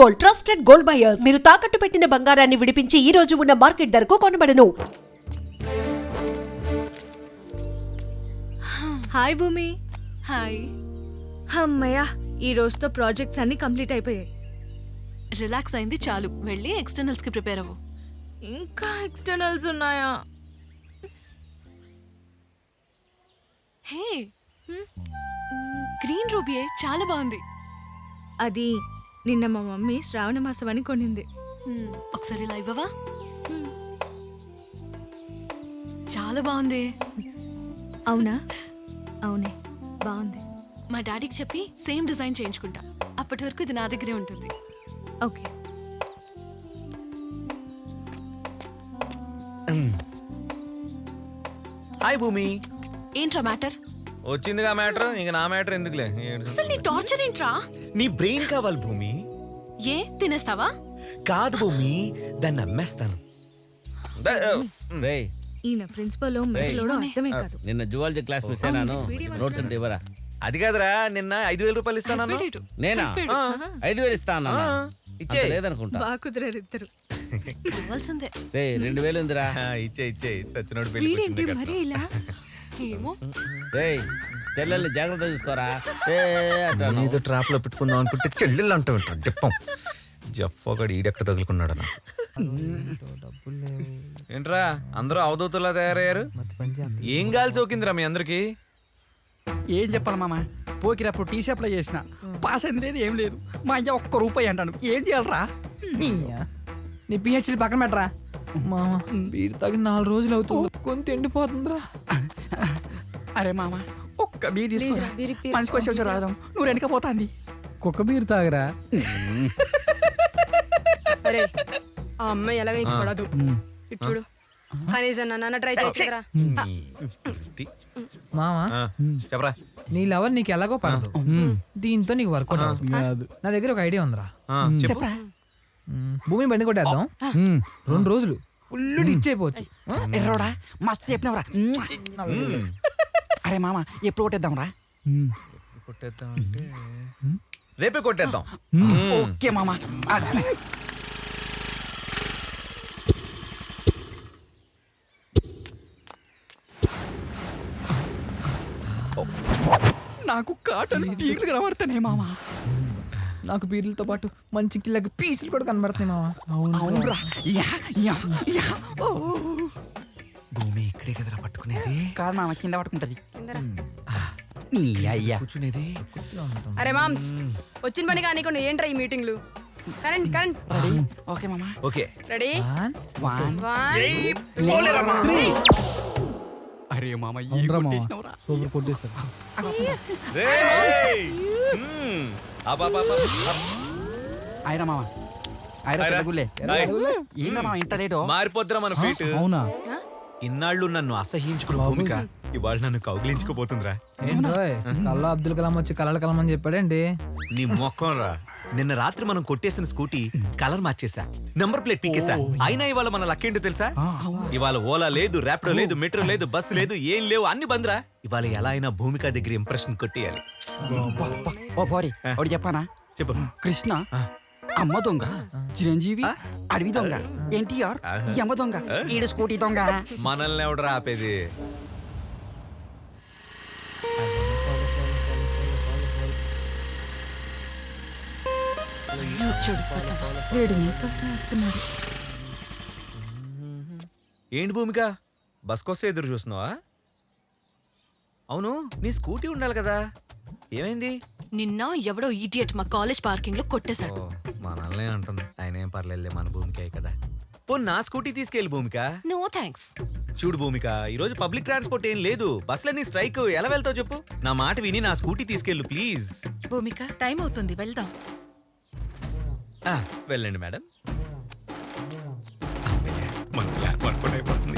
Gold, trusted gold buyers. మీరు తాకట్టు పెట్టిన బంగారాన్ని విడిపించి ఈ రోజు ఉన్న మార్కెట్ ధరకు కొనబడను. హాయ్ భూమి. హాయ్. అమ్మయ్య, ఈ రోజుతో ప్రాజెక్ట్స్ అన్ని కంప్లీట్ అయిపోయాయి. రిలాక్స్ అయింది చాలు, వెళ్ళి ఎక్స్టర్నల్స్ కి ప్రిపేర్ అవ్వు. ఇంకా ఎక్స్టర్నల్స్ ఉన్నాయా? హే, గ్రీన్ రూబీయే చాలా బాగుంది. అది నిన్న మా మమ్మీ శ్రావణ మాసం అని కొనింది. ఒకసారి ఇలా ఇవ్వవా? చాలా బాగుంది. అవునా? అవునే, బాగుంది. మా డాడీకి చెప్పి సేమ్ డిజైన్ చేయించుకుంటా. అప్పటి వరకు ఇది నా దగ్గరే ఉంటుంది. ఓకే. హాయ్ భూమి. ఏంట్రా మ్యాటర్? వచ్చిందిగా మ్యాటర్, ఇంక నా మ్యాటర్ ఎందుకులే. అసలు నీ టార్చర్ ఏంట్రా? నీ బ్రెయిన్ కావాలి భూమి. ఏ తినేస్తావా? కాదు భూమి, దాన్ని అమ్మేస్తాను. రేయ్, ఈయన ప్రిన్సిపల్ మెట్లోడో అర్థమే కాదు. నిన్న జువాలజీ క్లాస్ మిస్ అయినాను. నోట్స్ అంటే ఇవ్వరా? అది కాదురా, నిన్న 5,000 రూపాయలు ఇస్తాను. పెట్టేటు. నేనా? పెట్టేటు. 5,000 ఇస్తాను. ఇచ్చే లేదనుకుంటా. బాగా కుదిరారు ఇద్దరు. కావాల్సిందే. రే 2,000 ఉందిరా. ఇచ్చే సచ్చినోడు పెళ్లి వీడేంటి మరీ ఇలా? ఏమో. రే చెల్లెల్ని జాగ్రత్త చూసుకోరా. ఏదో ట్రాప్ లో పెట్టుకుందాం అనుకుంటే చెల్లెళ్ళు అంటూ ఉంటాడు. చెప్పం జప్పగాడు ఈడెక్కడ తగులుకున్నాడు అన్న. ఏంట్రా అందరూ అవధూతలా తయారయ్యారు? ఏం గాలి సోకిందిరా మీ అందరికి? ఏం చెప్పాలి మామ, పోకిరప్పుడు టీ షాప్లో చేసిన పాస్ అయింది లేదు, ఏం లేదు. మా అయ్య ₹1 అంటాను. ఏం చేయాలరా? నీ పిహెచ్డి పక్కన పెట్టరా మామ. వీడి తగిన 4 రోజులు అవుతుంది, కొంత ఎండిపోతుందిరా. అరే మామ, ఒక్క బీర్ తీసుకురా, మనిషికి వచ్చి రాదాం. నువ్వు వెనకపోతాంది. కుక్క బీర్ తాగరా. అరే ఆ అమ్మాయి ఎలాగ పడదు. ఇటు చూడు, కనీసం నన్ను ట్రై చేయరా. మామా చెప్పరా. నీ లవర్ నీకు ఎలాగో పడదు, దీంతో నీకు వర్కౌట్ కాదు. నా దగ్గర ఒక ఐడియా ఉందిరా. చెప్పరా. భూమి బండి కొట్టేద్దాం. 2 రోజులు ఫుల్ డిచ్ అయిపోవచ్చు. ఎర్రోడా మస్తు చెప్పినవరా. అరే మామ, ఎప్పుడు కొట్టేద్దాం రా? కొట్టేద్దాం అంటే రేపే కొట్టేద్దాం. ఓకే మామ. నాకు కాటన్ పీర్లు కనబడుతున్నాయి మామ. నాకు పీర్లతో పాటు మంచి కిల్లకి పీసులు కూడా కనబడుతున్నాయి మామ. అవునురా. భూమి ఇక్కడే కదరా పట్టుకునేది. కాదు మామ, కింద పట్టుకుంటది. నీ అయ్యా కూర్చునేది. అరే మామ్స్, వచ్చిన పని కానీ కొన్ని ఏంట్రా ఈ మీటింగ్లు? Current current. రెడీ? ఓకే మామ. Okay ready? 1 2 అరే మామ, సూపర్ కొట్టేస్తారు. అయినా మామ, ఏంటా మామ ఇంత లేటో? మారిపోద్దురా మన ఫీట్. అవునా? ఇన్నాళ్ళు నన్ను అసహించుకున్న భూమిక ఇవాళ నన్ను కౌగిలించుకోబోతుందిరా. ఏంటోయ్, కల్లా అబ్దుల్ కలాం వచ్చి కలర్ కలాం అని చెప్పాడేంటి? నీ మొక్కం రా. నిన్న రాత్రి మనం కొట్టేసిన స్కూటీ కలర్ మార్చేసా, నెంబర్ ప్లేట్ పీకేసా. అయినా ఇవాళ మన లక్కేంటో తెలుసా? ఇవాళ ఓలా లేదు, ర్యాపిడో లేదు, మెట్రో లేదు, బస్సు లేదు, ఏం లేవు, అన్ని బంద్రా. ఇవాళ ఎలా అయినా భూమిక దగ్గర ఇంప్రెషన్ కొట్టేయాలి. ఓ పోరి, ఒకటి చెప్పానా? చెప్పు. కృష్ణ అమ్మ దొంగ, చిరంజీవి అడవి దొంగ, ఎన్టీఆర్ యమ్మ దొంగ, ఈడు స్కూటీ దొంగ. మనల్ని ఎవడరా ఆపేది? ఏంటి భూమిక, బస్ కోసం ఎదురు చూస్తున్నావా? అవును, నీ స్కూటీ ఉండాలి కదా, ఏమైంది? నిన్న ఎవడో ఈడియట్ మా కాలేజ్ పార్కింగ్ లో కొట్టేశాడు. మనల్నే అంటుంది. ఆయన ఏం పర్లేదులే, మన భూమికే కదా. ఓ నా స్కూటీ తీసుకెళ్ళి భూమిక. No thanks. చూడు భూమిక, ఈ రోజు పబ్లిక్ ట్రాన్స్పోర్ట్ ఏం లేదు, బస్సులన్నీ స్ట్రైక్. ఎలా వెళ్తావు చెప్పు? నా మాట విని నా స్కూటీ తీసుకెళ్ళు ప్లీజ్. భూమిక, టైం అవుతుంది, వెళ్దాం. వెళ్ళండి మేడం. మన ప్లాన్ వర్కౌట్ అయిపోతుంది.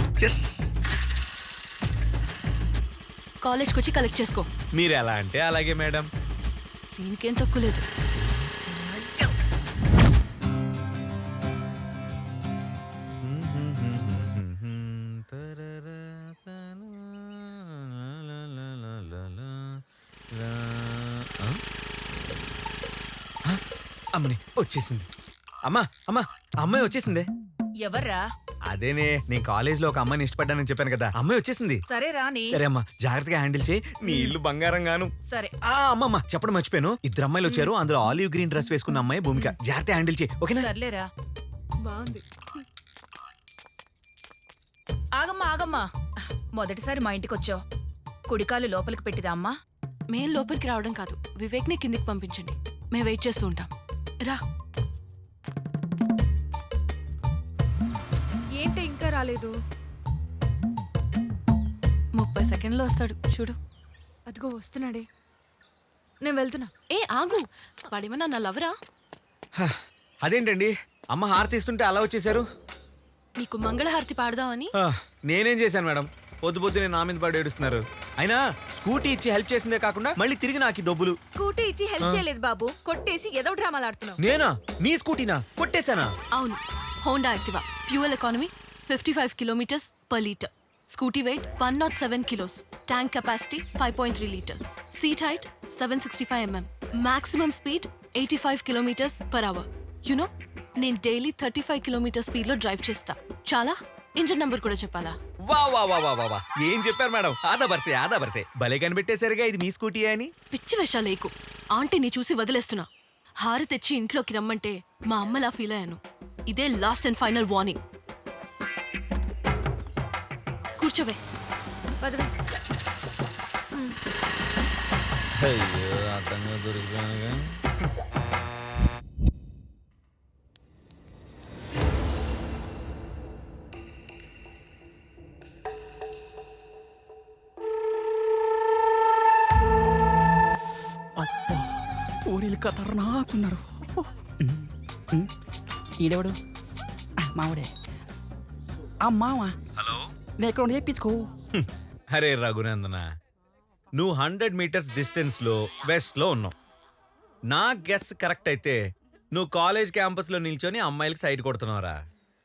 కాలేజ్కి వచ్చి కలెక్ట్ చేసుకో. మీరు ఎలా అంటే అలాగే మేడం. దీనికేం తక్కువ లేదు. అమ్మని వచ్చేసింది. అమ్మా అమ్మా అమ్మాయి వచ్చేసింది. ఎవర్రా? అదేనే నేను కాలేజ్ లో ఒక అమ్మాయిని ఇష్టపడ్డానని చెప్పాను కదా, అమ్మాయి వచ్చేసింది. సరే రాని. సరే అమ్మా, జాగ్రత్తగా హ్యాండిల్ చేయి. నీ ఇల్లు బంగారం గాను. సరే. అమ్మమ్మ చెప్పడం మర్చిపోయాను, ఇద్దరు అమ్మాయిలు వచ్చారు. అందులో ఆలివ్ గ్రీన్ డ్రెస్ వేసుకున్న అమ్మాయి భూమిక. జాగ్రత్తగా హ్యాండిల్ చేయి, ఓకేనా? సర్లేరా. బాగుంది. ఆగమ్మా ఆగమ్మా, మొదటిసారి మా ఇంటికి వచ్చావు, కుడికాలు లోపలికి పెట్టిదా అమ్మా? మేం లోపలికి రావడం కాదు, వివేక్ని కిందికి పంపించండి, మేము వెయిట్ చేస్తూ ఉంటాం. రా. ఏంటి ఇంకా రాలేదు? 30 సెకండ్లో వస్తాడు చూడు. అదిగో వస్తున్నాడే. నేను వెళ్తున్నా. ఏ ఆగు, వాడేమన్నా నా లవరా? అదేంటండి అమ్మ హారతి ఇస్తుంటే అలా వచ్చేసారు? నీకు మంగళహారతి పాడదామని. నేనేం చేశాను మేడం? పొద్దునే నా మీద పడి ఏడుస్తున్నారు. అయినా స్కూటీ ఇచ్చి హెల్ప్ చేసిందే కాకుండా మళ్ళీ తిరిగి నాకు ఈ దొబ్బులు. స్కూటీ ఇచ్చి హెల్ప్ చేయలేదు బాబు, కొట్టేసి ఏదో డ్రామాలు ఆడుతున్నావు. నేనా? నీ స్కూటీనా కొట్టేశానా? అవును, Honda Activa, fuel economy 55 kilometres per litre, scooty weight 107 kilos, tank capacity 5.3 litres, seat height 765 mm, maximum speed 85 kilometres per hour. You know నేను డైలీ 35 కిలోమీటర్ స్పీడ్ లో డ్రైవ్ చేస్తా. చాలా ఇంజిన్ నంబర్ కూడా చెప్పాలా? వా వా వా వా వా, ఏం చెప్పారు మేడం? ఆదా బర్సే భలే కనిపెట్టేసరిగా ఇది మీ స్కూటీ అని. పిచ్చి వేషాలేకు, ఆంటీని చూసి వదిలేస్తున్నా. హారు తెచ్చి ఇంట్లోకి రమ్మంటే మా అమ్మలా ఫీల్ అయ్యాను. ఇదే లాస్ట్ అండ్ ఫైనల్ వార్నింగ్. కూర్చోవే. పదవే. అయ్యో అర్థంగా దొరికిపోయానుగా. ఊరిలు ఖతర్నాకున్నారు. ఈడెవడు? మావుడే. ఆ మామ. హలో, నేను ఎక్కడ ఉండి చెప్పించుకో. అరే రఘునందన, నువ్వు 100 మీటర్స్ డిస్టెన్స్ లో వెస్ట్ లో ఉన్నావు. నా గెస్ కరెక్ట్ అయితే నువ్వు కాలేజ్ క్యాంపస్ లో నిల్చొని అమ్మాయిలకి సైడ్ కొడుతున్నావురా.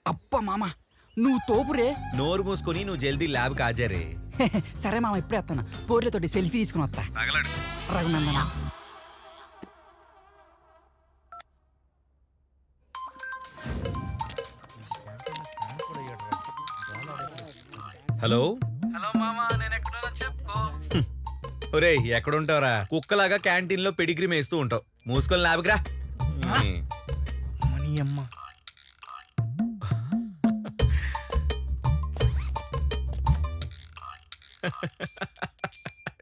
అప్ప మామ నువ్వు తోపురే. నోరు మూసుకొని నువ్వు జల్దీ ల్యాబ్ కాజారే. సరే మామ, ఇప్పుడే వస్తాను. పోర్లతోటి సెల్ఫీ తీసుకుని వస్తా. రఘునందన. హలో. హలో మామ, నేను ఎక్కడున్నా చెప్పుకో. ఒరే ఎక్కడుంటావురా? కుక్కలాగా క్యాంటీన్ లో పెడిగ్రీ మేస్తూ ఉంటావు. మూసుకొని ల్యాబ్కి రా. మనీ అమ్మ.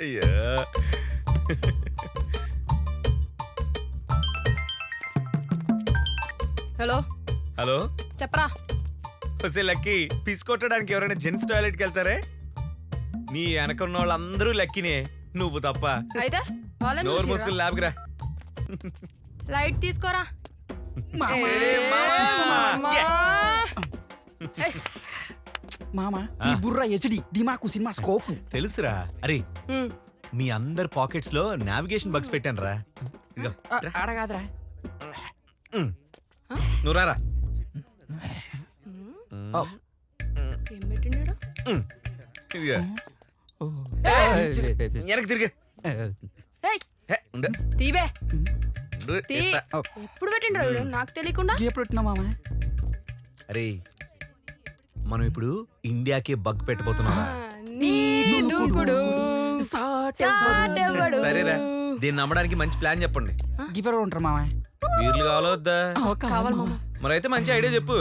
అయ్యో. హలో హలో, చెప్పరా. వస్తే లక్కీ, పిస్ కొట్టడానికి ఎవరైనా జెంట్స్ టాయిలెట్కి వెళ్తారే? నీ వెనకున్న వాళ్ళందరూ లక్కీనే, నువ్వు తప్ప. అయితే వాళ్ళని నోరు చూసిరా. మూసుకొని ల్యాబ్కి రా. లైట్ తీసుకోరా. మామ నీ బుర్ర హెచ్డి దిమాకు సినిమా స్కోప్ తెలుసురా. అరే మీ అందరి పాకెట్స్ లో నావిగేషన్ బగ్స్ పెట్టాను రా. ఇదిగో, రా. అడగాదరా. నువ్వు రారా. ఏం పెట్టిండాడు? ఇదిగో. వెనక్కి తిరిగి. హే, ఉండు. తీవే. ఉండు, తీ. ఇస్తా. ఎప్పుడు పెట్టిండ్రా వీడు నాకు తెలియకుండా? ఎప్పుడు పెట్టినా మామ? అరే మనం ఇప్పుడు ఇండియాకి బగ్ పెట్టబోతున్నాం. నీ దూకుడు సాటెవ్వడు. సరేరా, దీన్ని నమ్మడానికి మంచి ప్లాన్ చెప్పండి. గిఫర్ ఉంటారు మామ. వీర్లు కావాలా వద్దా? కావాలి మామ. మరైతే మంచి ఐడియా చెప్పు.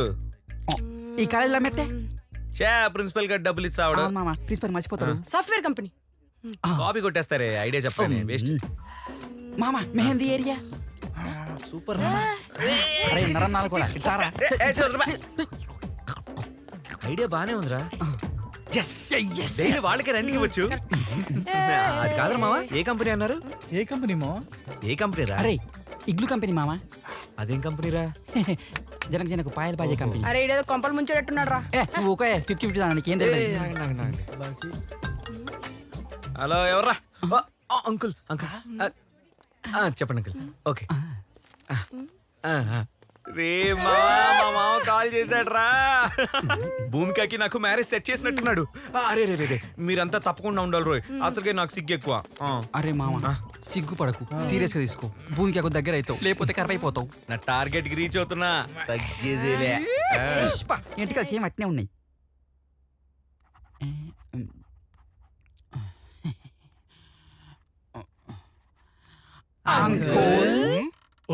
ఈ కాలేజీలో మెత్తే చా ప్రిన్సిపల్ గా డబ్బులు ఇస్తాడు. మామ ప్రిన్సిపల్ మర్చిపోతాడు. Software company. కాపీ కొట్టేస్తారే, ఐడియా చెప్పండి. వేస్ట్. మామ మెహందీ ఏరియా. సూపర్. అరే నరన్నాలు కూడా ఇట్టారా. ఐడియా బానే ఉందిరా. డైలీ వాళ్ళకే రెంట్కి ఇవ్వచ్చు. అది కాదురా మావా, ఏ కంపెనీ అన్నారు? ఏ కంపెనీ మో? ఏ కంపెనీ రా? అరే ఇగ్లు కంపెనీ మామ. అదేం కంపెనీ రా? జనకు పాయలు బాజే కంపెనీ. అరే ఇడేదో కొంపలు ముంచేటట్టున్నాడు రా. నువ్వు ఓకే 50-50 దానికి ఏం తెలియదు. హలో, ఎవర్రా? అంకుల్ అంకుల్ చెప్పండి అంకుల్. ఓకే. రే మా మామ కాల్ కమాల్ చేశాడ్రా. భూమికకి నాకు మ్యారేజ్ సెట్ చేసినట్టున్నాడు. అరే రే రే, మీరంతా తప్పకుండా ఉండాలి రోయ్, అసలుకే నాకు సిగ్గు ఎక్కువ. అరే మామ సిగ్గుపడకు, సీరియస్ గా తీసుకో. భూమికి ఒక దగ్గర అవుతావు, లేకపోతే కరవైపోతావు. నా టార్గెట్ కి రీచ్ అవుతున్నా, తగ్గేదేలే. ఇంటికి సేమ్ అట్నే ఉన్నాయి.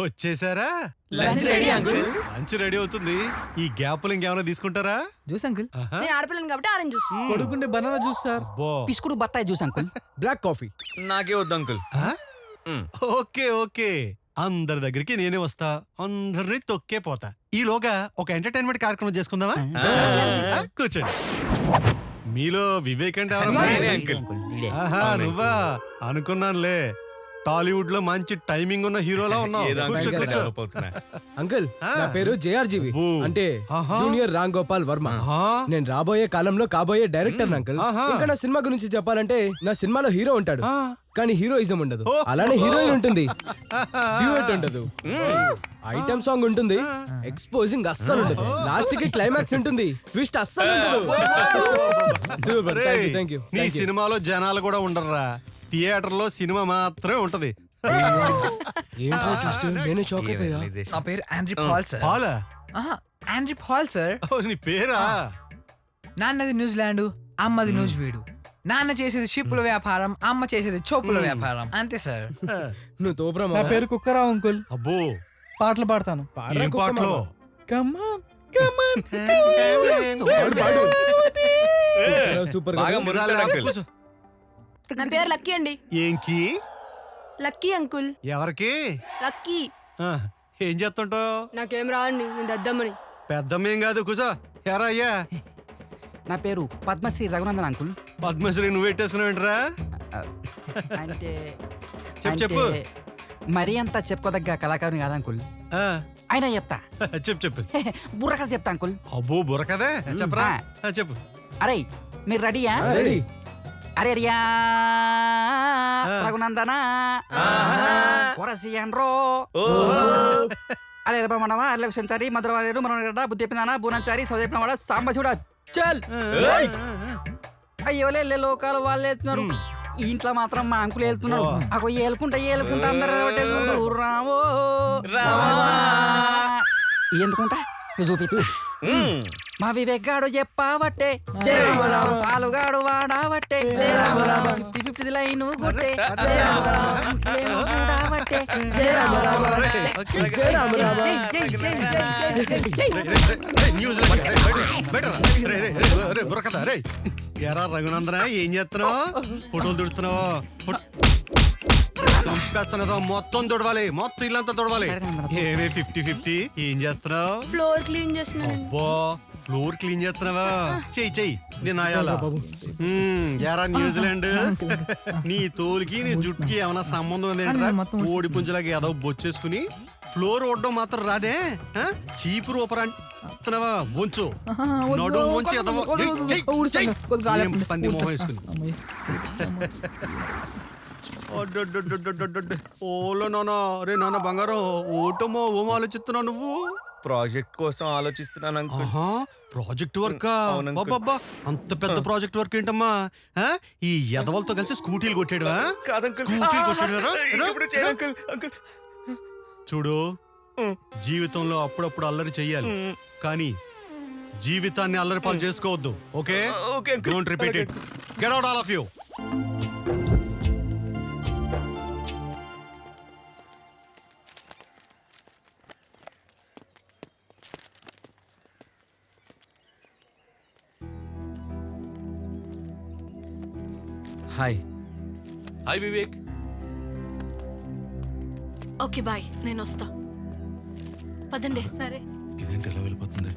వచ్చేసారా? Lunch ready uncle. Lunch ready అవుతుంది. ఈ గ్యాప్లు ఇంకేమైనా తీసుకుంటారా? Juice uncle. ఆహా. నేను ఆడపిల్లని కాబట్టి ఆరెంజ్ జ్యూస్. పడుకుంటే బనానా జ్యూస్ సార్. అబ్బో. పిసుకుడు బత్తాయి జ్యూస్ అంకుల్. Black coffee. నాకే వద్దు అంకుల్. ఆ? ఓకే ఓకే, అందరి దగ్గరికి నేనే వస్తా, అందరినీ తొక్కే పోతా. ఈలోగా ఒక ఎంటర్టైన్మెంట్ కార్యక్రమం చేసుకుందామా? ఆ, కూర్చోండి. మీలో వివేక్ అంటే ఎవరమ్మా? నేనే అంకుల్. ఆహా, నువ్వా? అనుకున్నానులే, టాలీవుడ్ లో మంచి టైమింగ్ ఉన్న హీరోలా ఉన్నావు. ఏదో కూర్చో, అంకుల్ కూర్చో. డెవలప్ అవుతున్నా. అంకుల్ ఆ. నా పేరు జేఆర్జీవి, ఓ. అంటే ఆహా. జూనియర్ రామ్ గోపాల్ వర్మ. ఆహా. నేను రాబోయే కాలంలో కాబోయే డైరెక్టర్ అంకుల్. ఆహా. ఇంకా నా సినిమా గురించి చెప్పాలంటే నా సినిమాలో హీరో ఉంటాడు, ఆ. కానీ హీరోయిజం ఉండదు. ఓ. అలానే హీరోయిన్ ఉంటుంది, డ్యూయెట్ ఉండదు, ఐటమ్ సాంగ్ ఉంటుంది, ఎక్స్పోజింగ్ అస్సలు ఉండదు, లాస్ట్ కి క్లైమాక్స్ ఉంటుంది, ట్విస్ట్ అస్సలు ఉండదు. సూపర్, రేయ్, థ్యాంక్ యూ. నీ సినిమాలో జనాలు కూడా ఉండరురా, థియేటర్ లో సినిమా మాత్రమే ఉంటది. నేను షాక్ ఏ అయిపోయా. realization. నా పేరు ఆండ్రీ పాల్ సార్. పాలా? Andre Paul sir. ఓ, నీ పేరా? నాన్నది న్యూజిలాండ్, అమ్మది న్యూజివీడు. నాన్న చేసేది షిప్పుల వ్యాపారం, అమ్మ చేసేది చోపుల వ్యాపారం. అంతే సార్. నువ్వు తోపురా నా పేరు కుక్కరావు అంకుల్. అబ్బో, పాటలు పాడతాను. ఏం పాటలో? సూపర్ బాగా మురుకుతాడు అంకుల్. కూర్చో. నా పేరు లక్కీ అండి. ఏంకి? Lucky uncle. ఎవరికి? లక్కీ. ఆ, ఏం చేస్తుంటావు? నాకేం రాండి, నేను దద్దమ్మని. పెద్దమ్మేం కాదు, కూర్చో. ఎరా అయ్యా? నా పేరు పద్మశ్రీ రఘునందన్ అంకుల్. పద్మశ్రీ నువ్వు పెట్టేసుకున్నావేంట్రా? అంటే చెప్పు. అంటే మరీ అంత చెప్పుకోదగ్గ కళాకారుని కాదు అంకుల్. ఆ, అయినా చెప్తా. చెప్పు. బుర్రకథ చెప్తా అంకుల్. అబ్బో, బుర్రకదే చెప్పరా? ఆ, చెప్పు. అరే మీరు రెడీయా? రెడీ. అరే రియా రఘునందన కొరసియన్రో. అరే రమణవ అర్లకు సెంచారి మధురవారేడు మనగడ్డ బుద్ధి పినాన బూనంచారి సౌదీప్నవాడ సాంబ చూడ చల్. అయ్యోలే లోకాలు వాళ్ళు వెళ్తున్నారు, ఈ ఇంట్లో మాత్రం మా అంకులు వెళ్తున్నాడు. అగో ఏలుకుంటా అందరూ రావో. ఎందుకుంటా చూపిస్తా. మా వివేక్ గాడు చెప్పావట్టే, పాలుగాడు వాడావట్టే, 50-50 లైను కొట్టే, అంకులేమో చూడావట్టే. బుర్రకథ రే. ఎరా రఘునందన, ఏం చేస్తున్నావు? ఫోటోలు తుడుతున్నావు? చంపేస్తున్నదో మొత్తం తుడవాలి, మొత్తం ఇల్లంతా తుడవాలి. ఏమే 50-50 ఏం చేస్తున్నావు? ఫ్లోర్ క్లీన్ చేస్తున్నాను. అబ్బో, ఫ్లోర్ క్లీన్ చేస్తున్నావా? చెయ్యి నేను ఆయాలా. ఎరా న్యూజిలాండ్, నీ తోలుకి నీ జుట్టుకి ఏమైనా సంబంధం ఉందేంట్రా? ఓడి పుంజలాగా ఏదో బొచ్చేసుకుని ఫ్లోర్ ఓడడం మాత్రం రాదే? చీపు రూపరంటున్నావా? వంచు నడు వంచి ఎదవ. ఏం పంది మొహం వేసుకుని. ఓలో నాన్న, రే నాన్న బంగారం, ఓటమో ఓం ఆలోచిస్తున్నావు నువ్వు? ప్రాజెక్ట్ కోసం ఆలోచిస్తున్నాను అంకుల్. ఆహా, ప్రాజెక్ట్ వర్క్? అవును అంకుల్. అబ్బబ్బా, అంత పెద్ద ప్రాజెక్ట్ వర్క్ ఏంటమ్మా? ఈ ఎదవలతో కలిసి స్కూటీలు కొట్టాడువా? కాదంకుల్. స్కూటీలు కొట్టాడురా? ఇప్పుడు చేయను అంకుల్. అంకుల్ చూడు, జీవితంలో అప్పుడప్పుడు అల్లరి చెయ్యాలి, కానీ జీవితాన్ని అల్లరి పాలు చేసుకోవద్దు. Okay? Okay uncle. Don't repeat it. Get out all of you. Hi. Hi Vivek. Okay bye, నేను వస్తా. పదండి. సరే. ఇదేంటి ఎలా వెళ్ళిపోతుంది?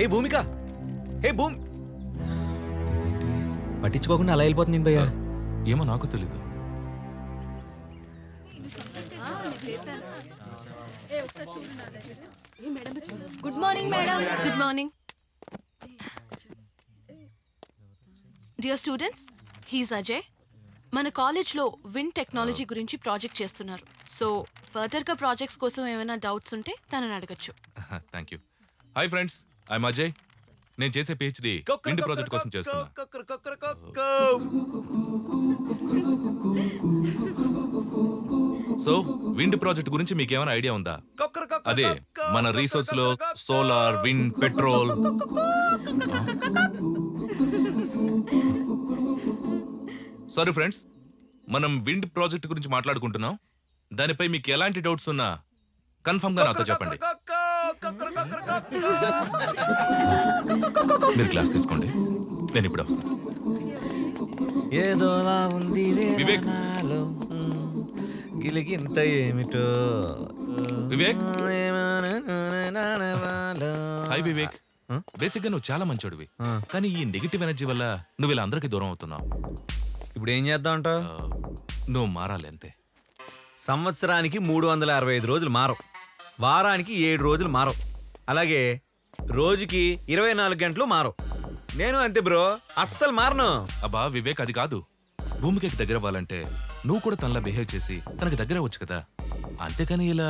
ఏ భూమిక, ఏ భూమి, పట్టించుకోకుండా అలా వెళ్ళిపోతుంది భయ్యా. ఏమో నాకు తెలీదు. Good morning madam. Good morning dear students, he's Ajay. మన కాలేజ్లో విండ్ టెక్నాలజీ గురించి ప్రాజెక్ట్ చేస్తున్నారు. సో ఫర్దర్గా ప్రాజెక్ట్స్ కోసం ఏమైనా డౌట్స్ ఉంటే తనని అడగచ్చు. Thank you. Hi friends, I'm Ajay. నేను చేసే పిహెచ్డి విండ్ ప్రాజెక్ట్ కోసం చేస్తున్నా. సో విండ్ ప్రాజెక్ట్ గురించి మీకు ఏమైనా ఐడియా ఉందా? అదే మన రీసోర్స్ లో solar, wind, petrol. Sorry friends, మనం విండ్ ప్రాజెక్ట్ గురించి మాట్లాడుకుంటున్నాం. దానిపై మీకు ఎలాంటి డౌట్స్ ఉన్నా కన్ఫర్మ్ గా నాతో చెప్పండి. మీరు క్లాస్ తీసుకోండి, నేను ఇప్పుడు వస్తాను. ఏదోలా ఉంది వివేక్. వేదనాలో, గిలిగింత ఏమిటో వివేక్. హాయ్ వివేక్. బేసిక్ గా నువ్వు చాలా మంచోడివి, కానీ ఈ నెగిటివ్ ఎనర్జీ వల్ల నువ్వు ఇలా అందరికీ దూరం అవుతున్నావు. ఇప్పుడు ఏం చేద్దాం అంటావు? నువ్వు మారాలి అంతే. సంవత్సరానికి 365 రోజులు మారవు, వారానికి 7 రోజులు మారవు, అలాగే రోజుకి 24 గంటలు మారవు. నేను అంతే బ్రో, అస్సలు మారను. అబ్బా వివేక్, అది కాదు. భూమికి దగ్గర అవ్వాలంటే నువ్వు కూడా తనలా బిహేవ్ చేసి తనకి దగ్గర అవ్వచ్చు కదా, అంతేకాని ఇలా.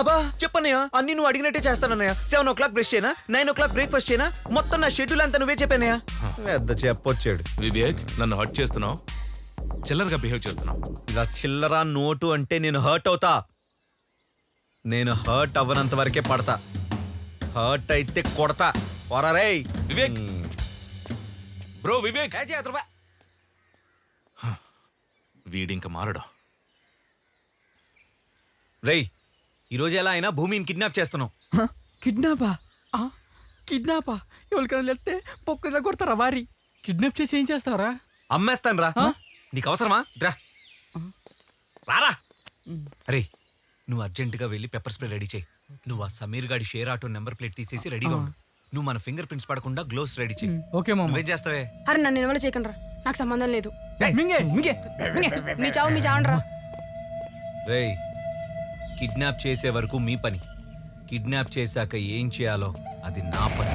అబ్బా చెప్పన్నయ్య, అన్ని నువ్వు అడిగినట్టే చేస్తానన్నయ్య. 7 o'clock బ్రష్ చేయనా, 9 o'clock బ్రేక్ఫాస్ట్ చేయనా, మొత్తం నా షెడ్యూల్ అంతా నువ్వే చెప్పానయ్య. పెద్ద చెప్పొచ్చాడు. వివేక్, నన్ను హర్ట్ చేస్తున్నావు, చిల్లరగా బిహేవ్ చేస్తున్నావు. ఇలా చిల్లరా నోటు అంటే నేను హర్ట్ అవుతా. నేను హర్ట్ అవ్వనంత వరకే పడతా, హర్ట్ అయితే కొడతా. పోరారే వివేక్. బ్రో వివేక్, వీడింక మారడు. రేయ్, ఈరోజు ఎలా అయినా భూమిని కిడ్నాప్ చేస్తున్నావు. కిడ్నాపా? కిడ్నాపా? ఎవరికైనా వెళ్తే పొక్కులా కొడతారా వారి? కిడ్నాప్ చేసి ఏం చేస్తారా? అమ్మేస్తాను రా. నీకు అవసరమా? రా రారా. అరే, నువ్వు అర్జెంటుగా వెళ్ళి పెప్పర్ స్ప్రే రెడీ చేయి. నువ్వు ఆ సమీర్ గాడి షేర్ ఆటో నెంబర్ ప్లేట్ తీసేసి రెడీగా ఉండు. నువ్వు మన ఫింగర్ ప్రింట్స్ పడకుండా గ్లోవ్స్ రెడీ చేయి. ఓకే మామ. నువ్వేం చేస్తావే? అరే నన్ను ఇన్వాల్వ్ చేయకండి రా, నాకు సంబంధం లేదు. మింగే మింగే మీ చావు మీ చావండి రా. రేయ్, కిడ్నాప్ చేసే వరకు మీ పని, కిడ్నాప్ చేశాక ఏం చేయాలో అది నా పని.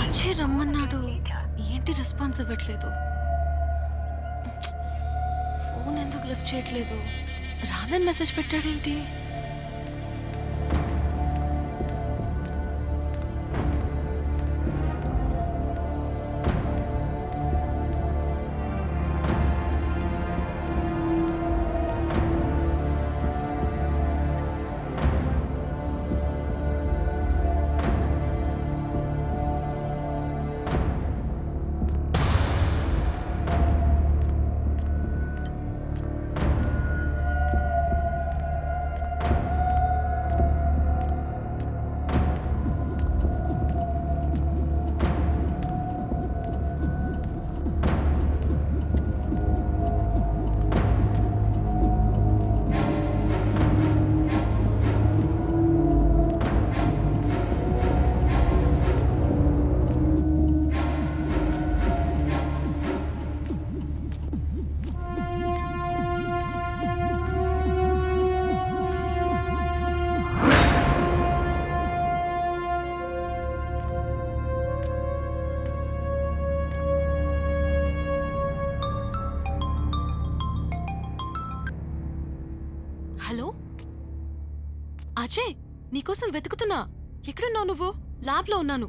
అజయ్ రమ్మన్నాడు, ఏంటి రెస్పాన్స్ ఇవ్వట్లేదు? ఫోన్ ఎందుకు లిఫ్ట్ చేయట్లేదు? రానని మెసేజ్ పెట్టాడేంటి? హలో అజయ్, నీకోసం వెతుకుతున్నా. ఎక్కడున్నావు నువ్వు? ల్యాబ్లో ఉన్నాను.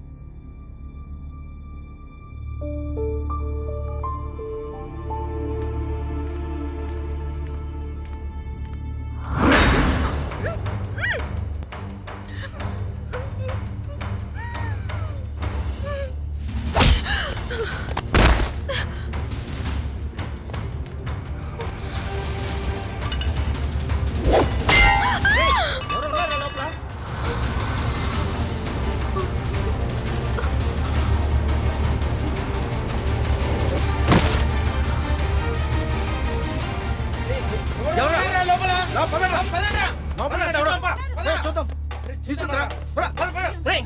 రేయ్,